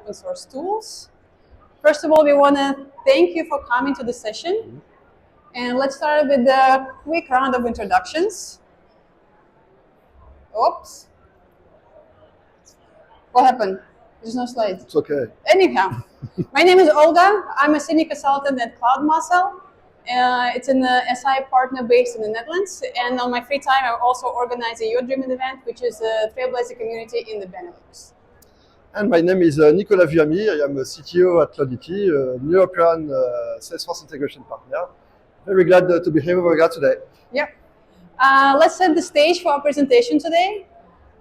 open source tools. First of all, we want to thank you for coming to the session. And let's start with a quick round of introductions. Oops. What happened? There's no slide. It's okay. Anyhow, my name is Olga. I'm a senior consultant at Cloud Muscle. It's an SI partner based in the Netherlands. And on my free time, I also organize a Your Dreaming event, which is a Trailblazer community in the Benelux. And my name is Nicolas Viami. I am a CTO at Cloudity, a European Salesforce integration partner. Very glad to be here with you today. Yeah. Let's set the stage for our presentation today.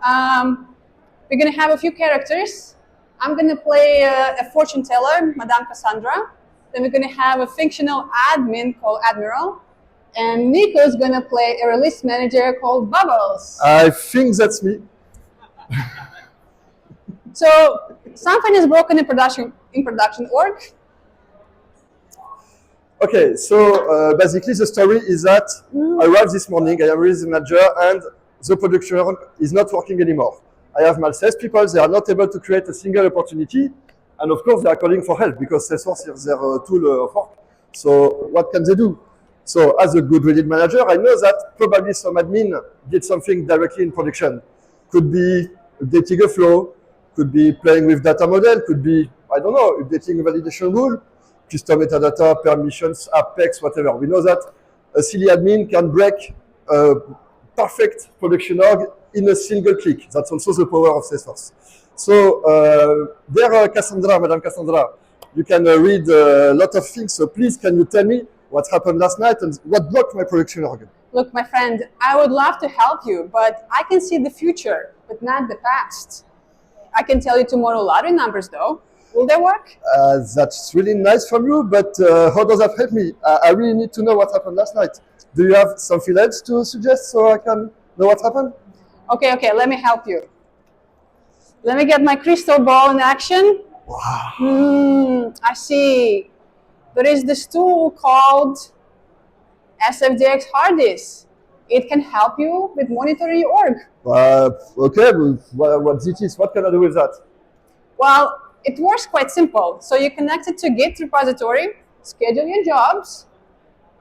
We're going to have a few characters. I'm going to play a fortune teller, Madame Cassandra. Then we're going to have a functional admin called Admiral. And Nico's going to play a release manager called Bubbles. I think that's me. So something is broken in production org. Okay, so basically the story is that I arrived this morning, I am release manager, and the production org is not working anymore. I have my sales people, they are not able to create a single opportunity, and of course they are calling for help because Salesforce is their tool of work. So what can they do? So as a good release manager, I know that probably some admin did something directly in production. Could be updating a flow, could be playing with data model, could be, I don't know, updating a validation rule, custom metadata, permissions, apex, whatever. We know that a silly admin can break a perfect production org in a single click. That's also the power of Salesforce. So there, Cassandra, Madame Cassandra, you can read a lot of things. So please, can you tell me what happened last night and what blocked my production org? Look, my friend, I would love to help you, but I can see the future, but not the past. I can tell you tomorrow lottery numbers, though. Will they work? That's really nice from you, but how does that help me? I really need to know what happened last night. Do you have something else to suggest so I can know what happened? Okay, let me help you. Let me get my crystal ball in action. Wow. I see. There is this tool called sfdxharddis. It can help you with monitoring your org. Okay, what it is? What can I do with that? Well, it works quite simple. So you connect it to Git repository, schedule your jobs,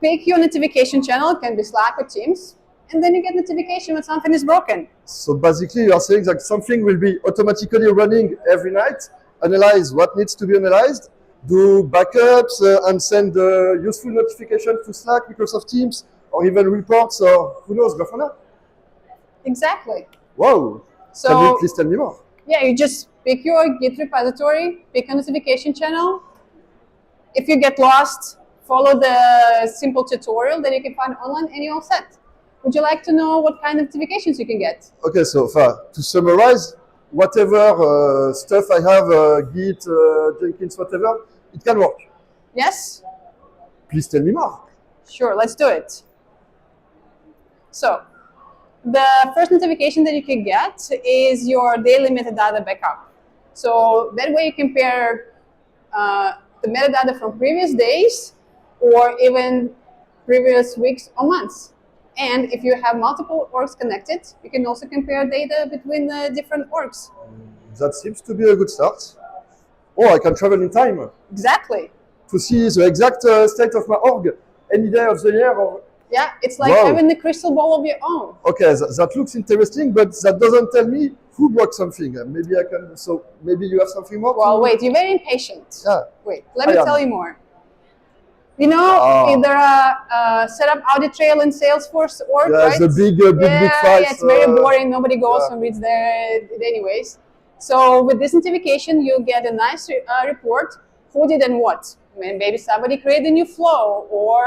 pick your notification channel, it can be Slack or Teams, and then you get notification when something is broken. So basically you are saying that something will be automatically running every night, analyze what needs to be analyzed, do backups and send useful notifications to Slack, Microsoft Teams, or even reports, or who knows, Grafana? Exactly. Wow. So, can you please tell me more? Yeah, you just pick your Git repository, pick a notification channel. If you get lost, follow the simple tutorial that you can find online and you're all set. Would you like to know what kind of notifications you can get? Okay, so to summarize, whatever stuff I have, Git, Jenkins, whatever, it can work. Yes? Please tell me more. Sure, let's do it. So, the first notification that you can get is your daily metadata backup. So that way you compare the metadata from previous days or even previous weeks or months. And if you have multiple orgs connected, you can also compare data between the different orgs. That seems to be a good start. Oh, I can travel in time. Exactly. To see the exact state of my org any day of the year. Or... Yeah, it's like having the crystal ball of your own. Okay, that looks interesting, but that doesn't tell me who blocked something. Maybe I can, so maybe you have something more? Well, wait, you're very impatient. Yeah. Wait, let me tell you more. You know, there are set up audit trail in Salesforce org, right? Yeah, the big files. Yeah, it's very boring. Nobody goes and reads there anyways. So with this notification, you get a nice report. Who did and what? Maybe somebody created a new flow or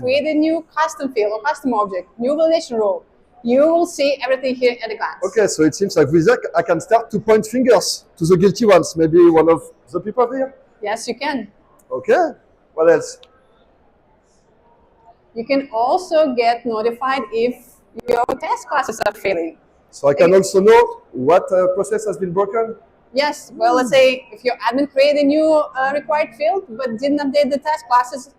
created a new custom field or custom object, new validation rule. You will see everything here at a glance. Okay, so it seems like with that, I can start to point fingers to the guilty ones. Maybe one of the people here? Yes, you can. Okay, what else? You can also get notified if your test classes are failing. So I can also know what process has been broken? Yes, well, let's say if your admin created a new required field but didn't update the task classes,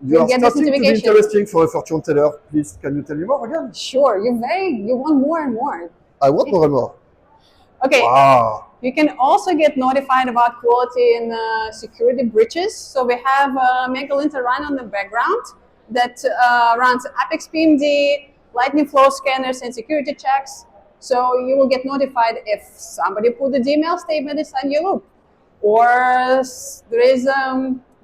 you'll get this starting to be notification. interesting for a fortune teller. Please, can you tell me more again? Sure, you want more and more. I want more and more. Okay, wow. You can also get notified about quality and security breaches. So we have Megalinter run on the background that runs Apex PMD, Lightning Flow scanners, and security checks. So you will get notified if somebody put the DML statement inside your loop, or there is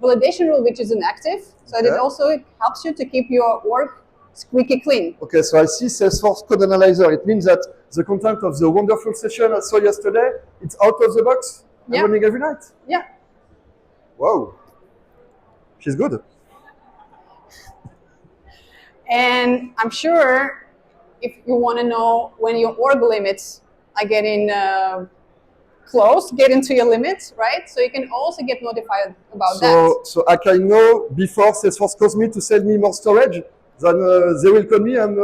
validation rule which is inactive. So Okay. that also helps you to keep your org squeaky clean. Okay, so I see Salesforce Code Analyzer. It means that the content of the wonderful session I saw yesterday, it's out of the box and Yeah. running every night. Yeah. Wow. She's good. And I'm sure if you want to know when your org limits are getting close, getting to your limits, right? So you can also get notified about that. So I can know before Salesforce calls me to send me more storage, then they will call me and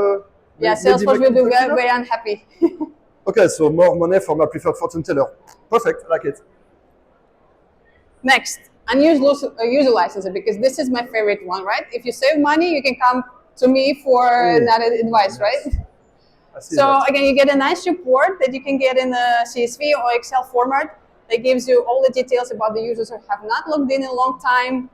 Yeah, maybe Salesforce will make be it very, consider? very unhappy. Okay, so more money for my preferred fortune teller. Perfect, I like it. Next, unused user license, because this is my favorite one, right? If you save money, you can come to me for another advice, right? I see So that. again, you get a nice report that you can get in a CSV or Excel format that gives you all the details about the users who have not logged in a long time,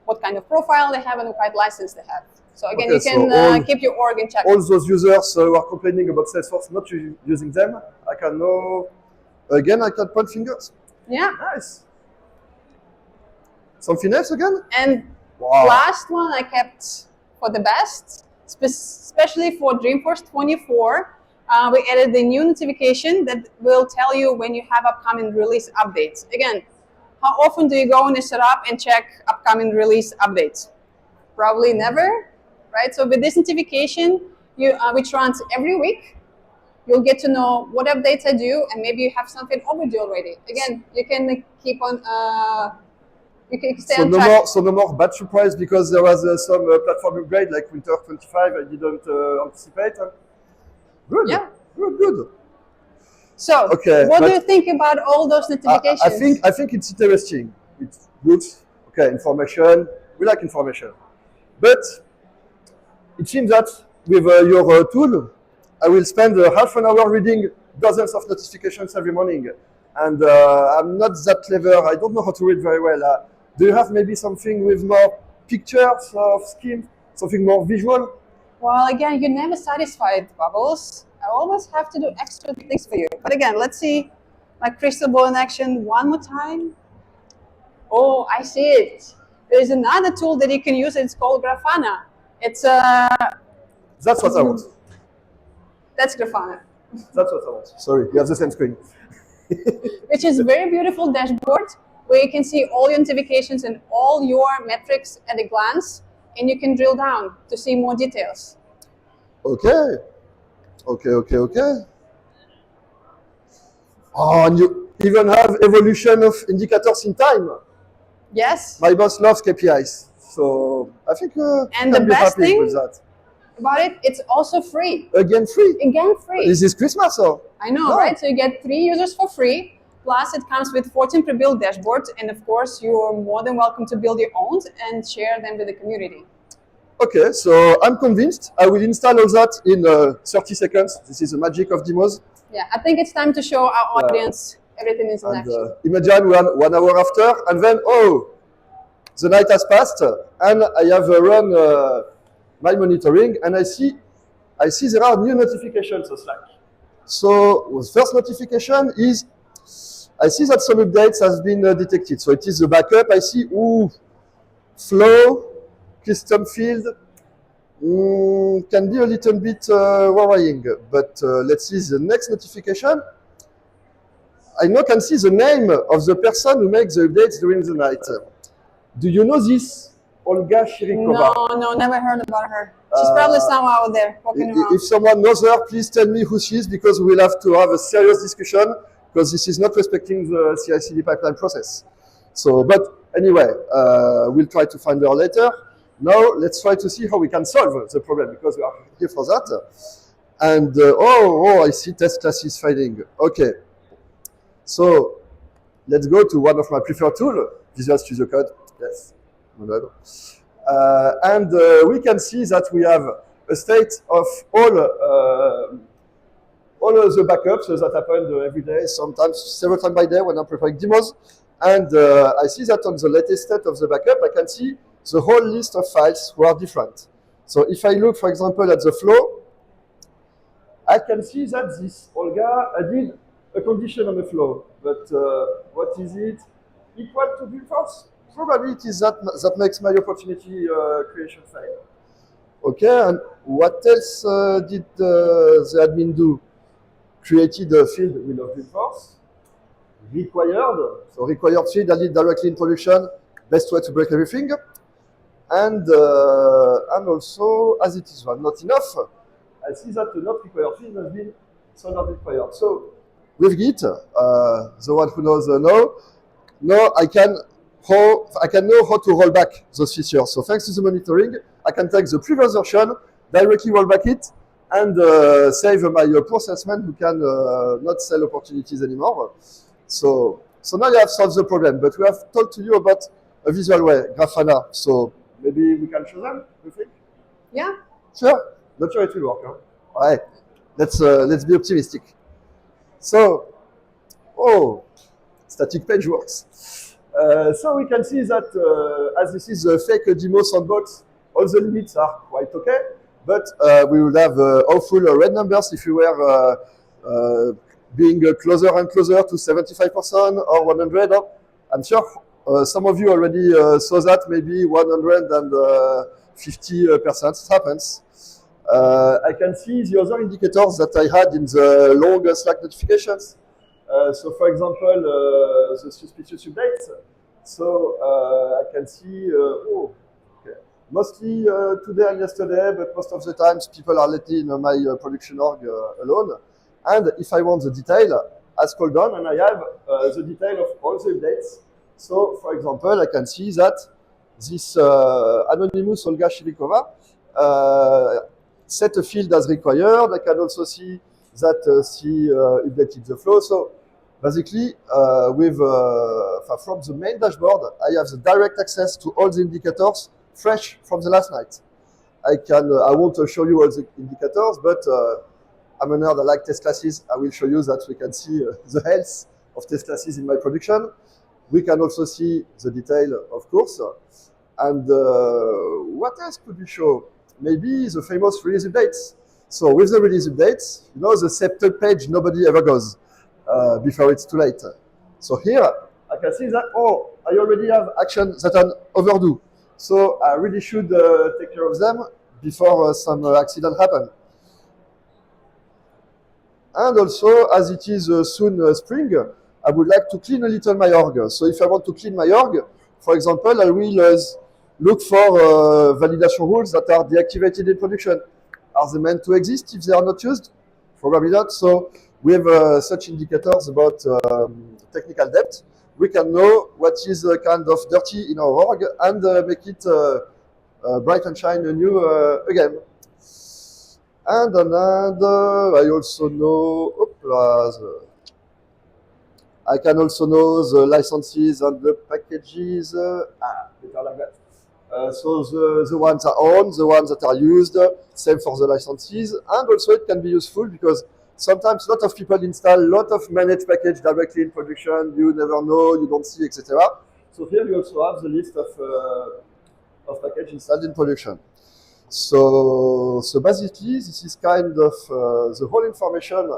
what kind of profile they have, and what kind of license they have. So again, Okay, you can so keep your org in check. all those users who are complaining about Salesforce not using them, I can know, again, I can point fingers. Yeah. Nice. Something else again? And Wow. last one I kept for the best, especially for Dreamforce 24. We added the new notification that will tell you when you have upcoming release updates. Again, how often do you go in a setup and check upcoming release updates? Probably never, right? So with this notification, which runs every week, you'll get to know what updates are due, and maybe you have something overdue already. Again, you can keep on. You can stay So on no track. more, so no more bad surprise because there was some platform upgrade like Winter 25. I didn't anticipate. Good. Yeah. Good. So, Okay, what do but you think about all those notifications? I think it's interesting. It's good. Okay, information. We like information, but it seems that with your tool, I will spend half an hour reading dozens of notifications every morning, and I'm not that clever. I don't know how to read very well. Do you have maybe something with more pictures of scheme, something more visual? Well, again, you're never satisfied, Bubbles. I always have to do extra things for you. But again, let's see my crystal ball in action one more time. Oh, I see it. There's another tool that you can use. It's called Grafana. It's That's what I want. that's Grafana, That's what I want. Sorry, we have the same screen. which is a very beautiful dashboard where you can see all your notifications and all your metrics at a glance, and you can drill down to see more details. Okay. Oh, and you even have evolution of indicators in time. Yes. My boss loves KPIs, so I think And can the be best happy thing with that. about it, it's also free. Again, free. Again, free. This is Christmas, or? I know, No. right? So you get 3 users for free. Plus, it comes with 14 pre-built dashboards, and of course, you're more than welcome to build your own and share them with the community. Okay, so I'm convinced. I will install all that in 30 seconds. This is the magic of demos. Yeah, I think it's time to show our audience everything is in And action. imagine 1 hour after, and then, oh, the night has passed, and I have run my monitoring, and I see there are new notifications on Slack. So the first notification is, I see that some updates has been detected. So it is the backup. I see, flow, custom field, can be a little bit worrying. But let's see the next notification. I now can see the name of the person who makes the updates during the night. Do you know this? Olga Shirikova. No, never heard about her. She's probably somewhere out there walking around. If someone knows her, please tell me who she is, because we'll have to have a serious discussion, because this is not respecting the CI/CD pipeline process. So, but anyway, we'll try to find her later. Now, let's try to see how we can solve the problem, because we are here for that. And I see test classes failing. Okay. So, let's go to one of my preferred tools, Visual Studio Code. Yes. We can see that we have a state of all all of the backups that happen every day, sometimes several times by day when I'm preparing demos. And I see that on the latest state of the backup, I can see the whole list of files who are different. So if I look, for example, at the flow, I can see that this Olga, I did a condition on the flow, but what is it? Equal to Dreamforce? Probably it is that makes my opportunity creation fail. Okay, and what else did the admin do? Created a field with Dreamforce, required, so required field I did directly in production, best way to break everything. And also, as it is not enough, I see that the not required field has been so not required. So with Git, the one who knows now I can know how to roll back those features. So thanks to the monitoring, I can take the previous version, directly roll back it, and save my poor salesman who can not sell opportunities anymore. So now you have solved the problem, but we have told to you about a visual way, Grafana. So maybe we can show them, you think? Yeah. Sure. Not sure it will work. Huh? All right. Let's be optimistic. So, static page works. So we can see that as this is a fake demo sandbox, all the limits are quite okay, but we will have awful red numbers if you were being closer and closer to 75% or 100. I'm sure some of you already saw that, maybe 150% it happens. I can see the other indicators that I had in the long Slack notifications. So for example, the suspicious updates. So I can see, mostly today and yesterday, but most of the times people are letting my production org alone. And if I want the detail, I scroll down and I have the detail of all the updates. So for example, I can see that this anonymous Olga Shivikova set a field as required. I can also see that she updated the flow. So basically, from the main dashboard, I have the direct access to all the indicators fresh from the last night. I won't show you all the indicators, but I'm a nerd, I like test classes. I will show you that we can see the health of test classes in my production. We can also see the detail, of course. And what else could we show? Maybe the famous release updates. So with the release updates, you know, the septal page nobody ever goes before it's too late. So here, I can see that, I already have actions that are overdue. So I really should take care of them before some accident happen. And also, as it is soon spring, I would like to clean a little my org. So if I want to clean my org, for example, I will look for validation rules that are deactivated in production. Are they meant to exist if they are not used? Probably not. So we have such indicators about technical debt. We can know what is kind of dirty in our org and make it bright and shine new again. And another, I also know, I can also know the licenses and the packages. Better like that. So the ones are on, the ones that are used, same for the licenses. And also it can be useful because sometimes a lot of people install a lot of managed package directly in production. You never know, you don't see, etc. So here you also have the list of packages installed in production. So basically, this is kind of the whole information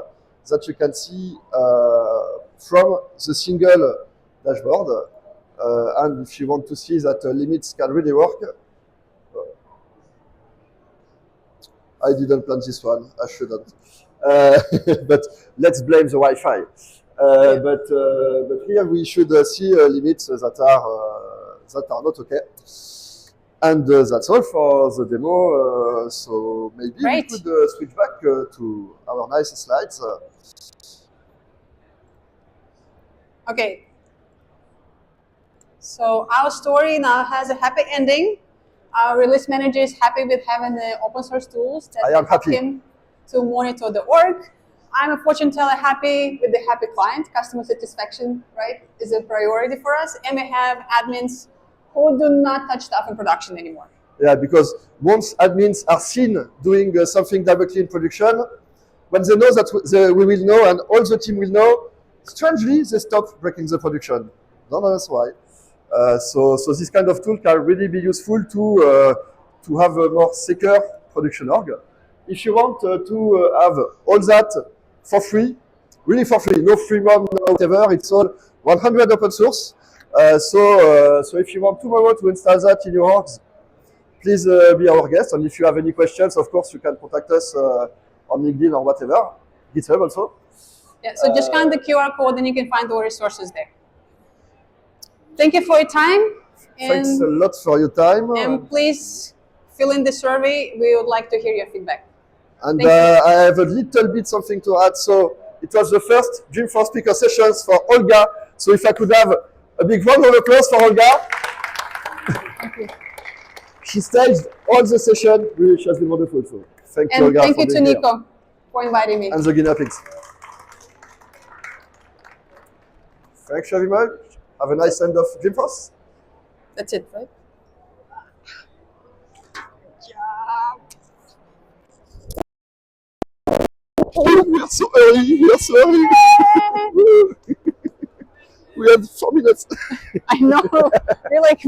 that you can see from the single dashboard. And if you want to see that limits can really work, I didn't plan this one, I shouldn't. But let's blame the Wi-Fi. But here we should see limits that are not okay. And that's all for the demo. So maybe we could switch back to our nice slides. Okay. So our story now has a happy ending. Our release manager is happy with having the open source tools that help him to monitor the org. I'm a fortune teller happy with the happy client. Customer satisfaction, right, is a priority for us. And we have admins who do not touch stuff in production anymore. Yeah, because once admins are seen doing something directly in production, when they know that we will know and all the team will know, strangely, they stop breaking the production. Don't know that's why. So this kind of tool can really be useful to have a more secure production org. If you want to have all that for free, really for free, no free month, no whatever, it's all 100 open source. So if you want tomorrow to install that in your orgs, please be our guest. And if you have any questions, of course, you can contact us on LinkedIn or whatever. GitHub also. Yeah, so just scan the QR code and you can find all resources there. Thank you for your time. Thanks a lot for your time. And please fill in the survey. We would like to hear your feedback. And I have a little bit something to add. So it was the first Dreamforce speaker sessions for Olga. So if I could have a big round of applause for Olga. Thank you. She staged all the session. Really, she has been wonderful. So thank you, Olga. Thank you to Nico for inviting me. And the guinea pigs. Thanks very much. Have a nice end of Dreamforce. That's it, right? Oh, we are so early. We are so early. We had 4 minutes. I know. We're like,